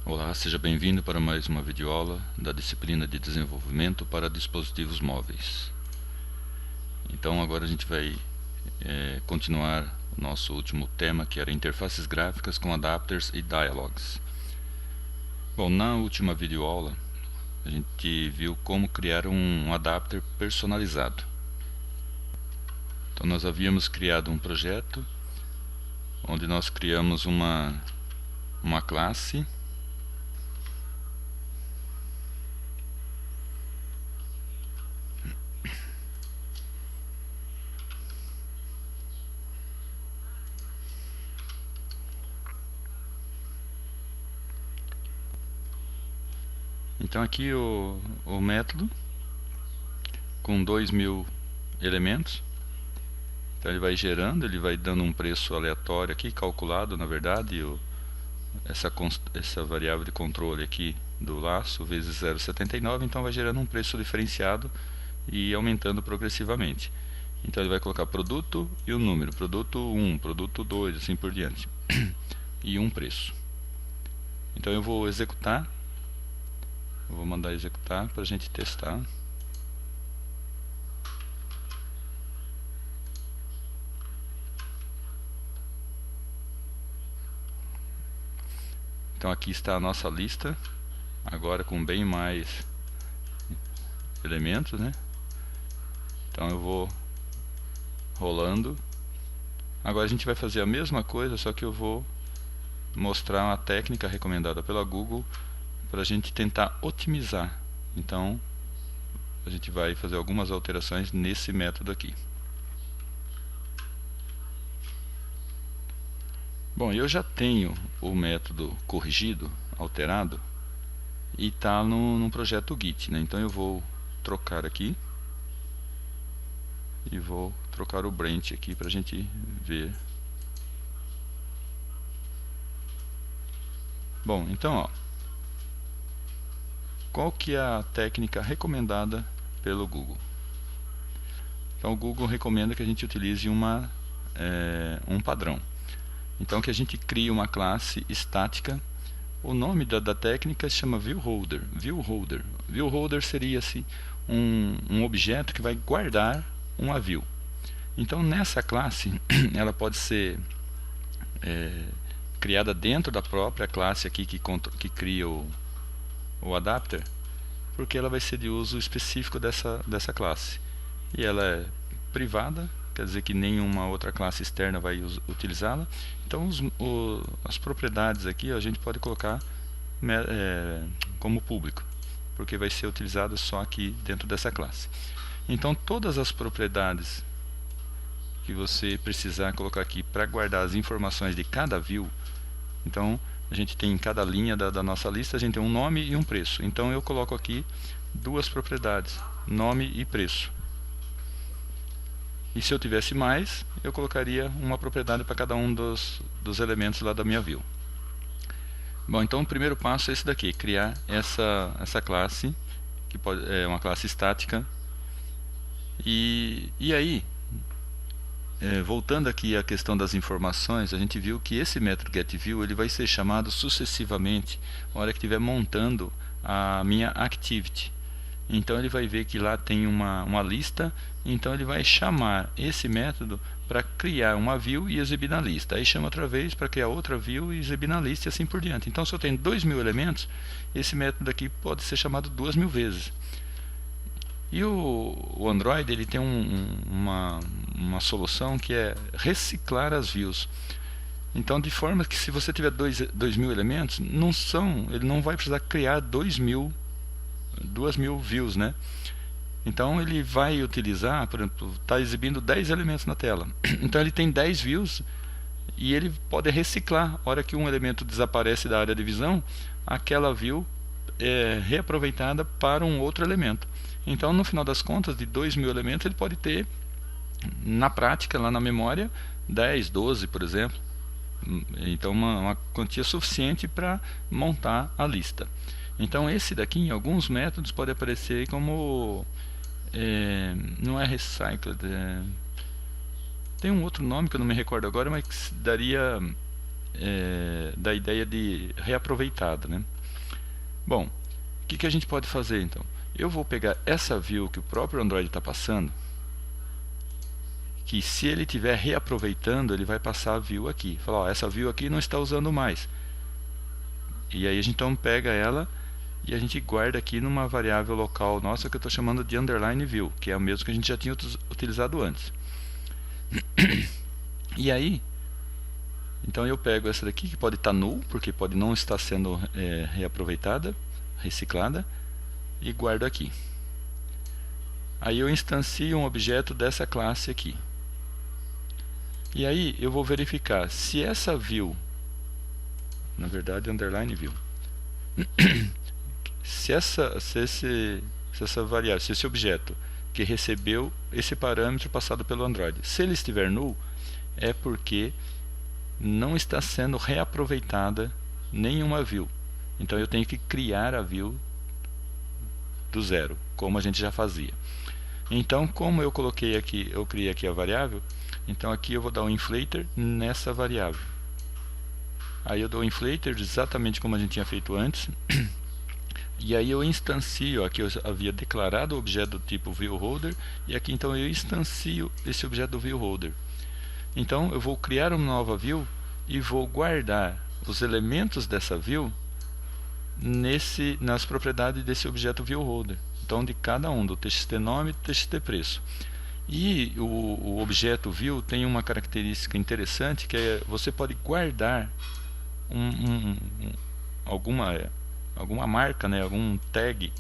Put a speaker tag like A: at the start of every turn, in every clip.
A: Olá, seja bem-vindo para mais uma videoaula da disciplina de desenvolvimento para dispositivos móveis. Então agora a gente vai continuar o nosso último tema, que era interfaces gráficas com adapters e dialogs. Bom, na última videoaula a gente viu como criar um adapter personalizado. Então nós havíamos criado um projeto onde nós criamos uma classe . Então aqui o método com 2000 elementos. Então ele vai gerando, ele vai dando um preço aleatório aqui, calculado na verdade, essa variável de controle aqui do laço vezes 0,79, então vai gerando um preço diferenciado e aumentando progressivamente. Então ele vai colocar produto e o número, produto 1, produto 2, assim por diante, e um preço. Então eu vou executar, eu vou mandar executar para a gente testar. Então aqui está a nossa lista, agora com bem mais elementos, né? Então eu vou rolando. Agora a gente vai fazer a mesma coisa, só que eu vou mostrar uma técnica recomendada pela Google para a gente tentar otimizar. Então a gente vai fazer algumas alterações nesse método aqui. Bom, eu já tenho o método corrigido, alterado, e está no projeto Git, né? Então eu vou trocar aqui e vou trocar o branch aqui para a gente ver. Bom, então ó, qual que é a técnica recomendada pelo Google? Então o Google recomenda que a gente utilize um padrão. Então que a gente crie uma classe estática. O nome da técnica se chama viewHolder. ViewHolder seria assim, um objeto que vai guardar uma view. Então nessa classe ela pode ser criada dentro da própria classe aqui que cria o adapter, porque ela vai ser de uso específico dessa classe. E ela é privada, quer dizer que nenhuma outra classe externa vai utilizá-la. Então as propriedades aqui a gente pode colocar como público, porque vai ser utilizado só aqui dentro dessa classe. Então todas as propriedades que você precisar colocar aqui para guardar as informações de cada view, então a gente tem em cada linha da nossa lista, a gente tem um nome e um preço. Então eu coloco aqui duas propriedades, nome e preço. E se eu tivesse mais, eu colocaria uma propriedade para cada um dos elementos lá da minha view. Bom, então o primeiro passo é esse daqui, criar essa classe, que é uma classe estática. E aí, voltando aqui à questão das informações, a gente viu que esse método getView ele vai ser chamado sucessivamente na hora que estiver montando a minha activity. Então ele vai ver que lá tem uma lista, então ele vai chamar esse método para criar uma view e exibir na lista. Aí chama outra vez para criar outra view e exibir na lista e assim por diante. Então se eu tenho 2000 elementos, esse método aqui pode ser chamado 2000 vezes. E o Android ele tem uma solução que é reciclar as views. Então de forma que se você tiver 2000 elementos, ele não vai precisar criar 2000 views, né? Então ele vai utilizar, por exemplo, está exibindo 10 elementos na tela. Então ele tem 10 views e ele pode reciclar. A hora que um elemento desaparece da área de visão, aquela view é reaproveitada para um outro elemento. Então no final das contas, de 2000 elementos, ele pode ter, na prática, lá na memória, 10, 12, por exemplo. Então uma quantia suficiente para montar a lista. Então esse daqui em alguns métodos pode aparecer como não é recycled, tem um outro nome que eu não me recordo agora, mas que daria da ideia de reaproveitado, né? Bom, o que a gente pode fazer então? Eu vou pegar essa view que o próprio Android está passando, que se ele estiver reaproveitando, ele vai passar a view aqui. Falar, ó, essa view aqui não está usando mais. E aí a gente então pega ela e a gente guarda aqui numa variável local nossa que eu estou chamando de underline view, que é a mesma que a gente já tinha utilizado antes. E aí, então eu pego essa daqui que pode estar null, porque pode não estar sendo reaproveitada, reciclada, e guardo aqui. Aí eu instancio um objeto dessa classe aqui. E aí eu vou verificar se essa view, na verdade underline view, se essa variável, se esse objeto que recebeu esse parâmetro passado pelo Android, se ele estiver null, é porque não está sendo reaproveitada nenhuma view. Então eu tenho que criar a view do zero, como a gente já fazia. Então, como eu coloquei aqui, eu criei aqui a variável, então aqui eu vou dar um inflator nessa variável. Aí eu dou um inflator exatamente como a gente tinha feito antes. E aí eu instancio, aqui eu havia declarado o objeto do tipo viewHolder, e aqui então eu instancio esse objeto do viewHolder. Então eu vou criar uma nova view e vou guardar os elementos dessa view nas propriedades desse objeto viewHolder. Então de cada um, do txt-nome e do txt-preço. E o objeto view tem uma característica interessante, que é você pode guardar alguma marca, né, algum tag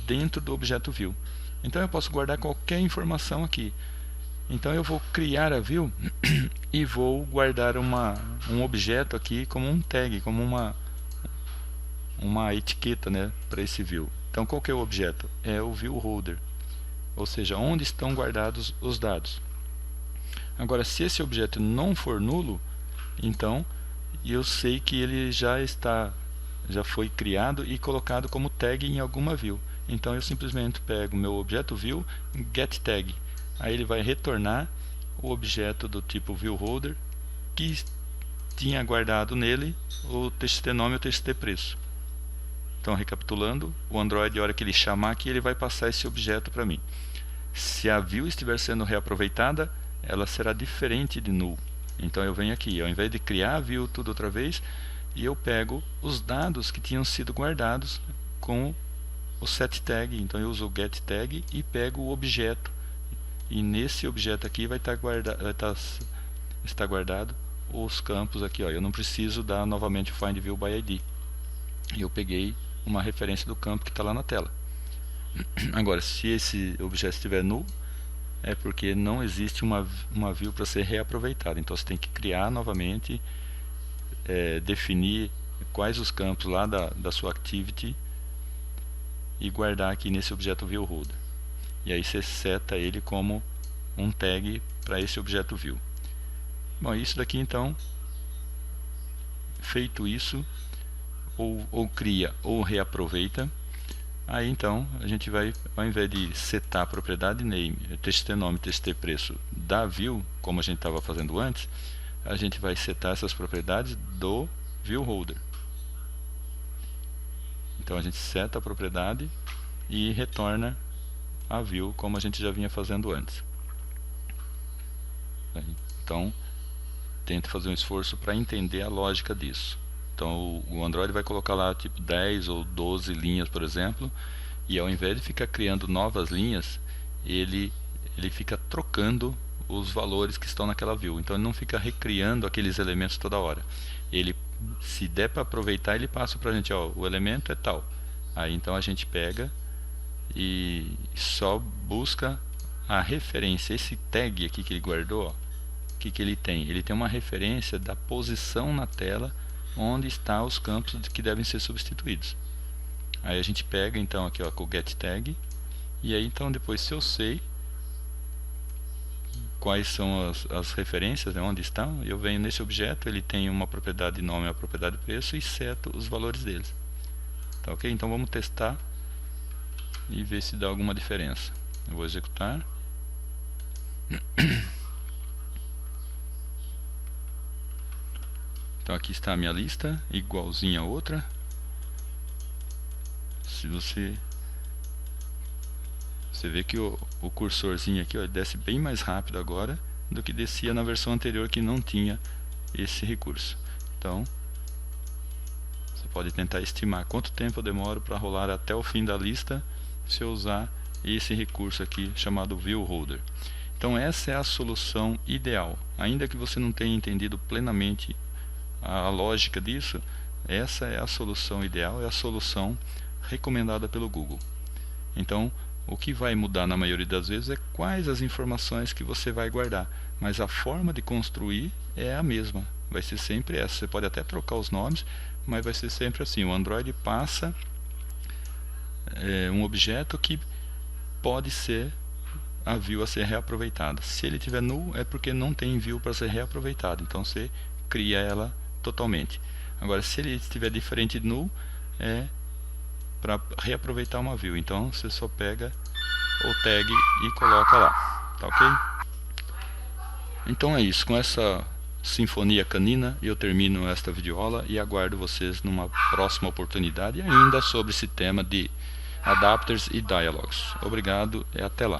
A: dentro do objeto view. Então eu posso guardar qualquer informação aqui. Então eu vou criar a view e vou guardar um objeto aqui como um tag, como uma etiqueta, né, para esse view. Então qual que é o objeto? É o viewHolder, ou seja, onde estão guardados os dados. Agora, se esse objeto não for nulo, então eu sei que ele já foi criado e colocado como tag em alguma view. Então eu simplesmente pego meu objeto view, getTag. Aí ele vai retornar o objeto do tipo viewHolder que tinha guardado nele o txt-nome e o txt-preço. Então, recapitulando, o Android, a hora que ele chamar aqui, ele vai passar esse objeto para mim. Se a view estiver sendo reaproveitada, ela será diferente de null. Então eu venho aqui, ao invés de criar a view tudo outra vez, e eu pego os dados que tinham sido guardados com o setTag. Então eu uso o getTag e pego o objeto. E nesse objeto aqui vai estar guardado os campos aqui. Ó. Eu não preciso dar novamente o findViewById. E eu peguei uma referência do campo que está lá na tela. Agora, se esse objeto estiver null, é porque não existe uma view para ser reaproveitada. Então você tem que criar novamente, definir quais os campos lá da sua activity e guardar aqui nesse objeto viewHolder. E aí você seta ele como um tag para esse objeto view. Bom, isso daqui então, feito isso, ou cria ou reaproveita. Aí então a gente vai, ao invés de setar a propriedade name, txt-nome, txt-preço da view, como a gente estava fazendo antes, a gente vai setar essas propriedades do viewHolder. Então a gente seta a propriedade e retorna a view como a gente já vinha fazendo antes. Então tenta fazer um esforço para entender a lógica disso. Então o Android vai colocar lá tipo 10 ou 12 linhas, por exemplo, e ao invés de ficar criando novas linhas, ele fica trocando os valores que estão naquela view. Então ele não fica recriando aqueles elementos toda hora. Ele, se der para aproveitar, ele passa para a gente, ó, o elemento é tal. Aí então a gente pega e só busca a referência, esse tag aqui que ele guardou, ó, que ele tem? Ele tem uma referência da posição na tela onde estão os campos que devem ser substituídos. Aí a gente pega então aqui, ó, com o getTag, e aí então depois, se eu sei quais são as referências, né, onde estão, eu venho nesse objeto, ele tem uma propriedade nome e uma propriedade preço, e seto os valores deles. Tá ok? Então vamos testar e ver se dá alguma diferença. Eu vou executar. Então aqui está a minha lista, igualzinha a outra. Se você vê que o cursorzinho aqui, ó, ele desce bem mais rápido agora do que descia na versão anterior, que não tinha esse recurso. Então você pode tentar estimar quanto tempo eu demoro para rolar até o fim da lista se eu usar esse recurso aqui chamado View Holder. Então essa é a solução ideal. Ainda que você não tenha entendido plenamente a lógica disso, essa é a solução ideal, é a solução recomendada pelo Google. Então o que vai mudar na maioria das vezes é quais as informações que você vai guardar, mas a forma de construir é a mesma, vai ser sempre essa. Você pode até trocar os nomes, mas vai ser sempre assim. O Android passa um objeto que pode ser a view a ser reaproveitada. Se ele tiver null, é porque não tem view para ser reaproveitada, então você cria ela totalmente. Agora, se ele estiver diferente de null, é para reaproveitar uma view, então você só pega o tag e coloca lá, tá ok? Então é isso, com essa sinfonia canina eu termino esta videoaula e aguardo vocês numa próxima oportunidade ainda sobre esse tema de adapters e dialogues. Obrigado e até lá.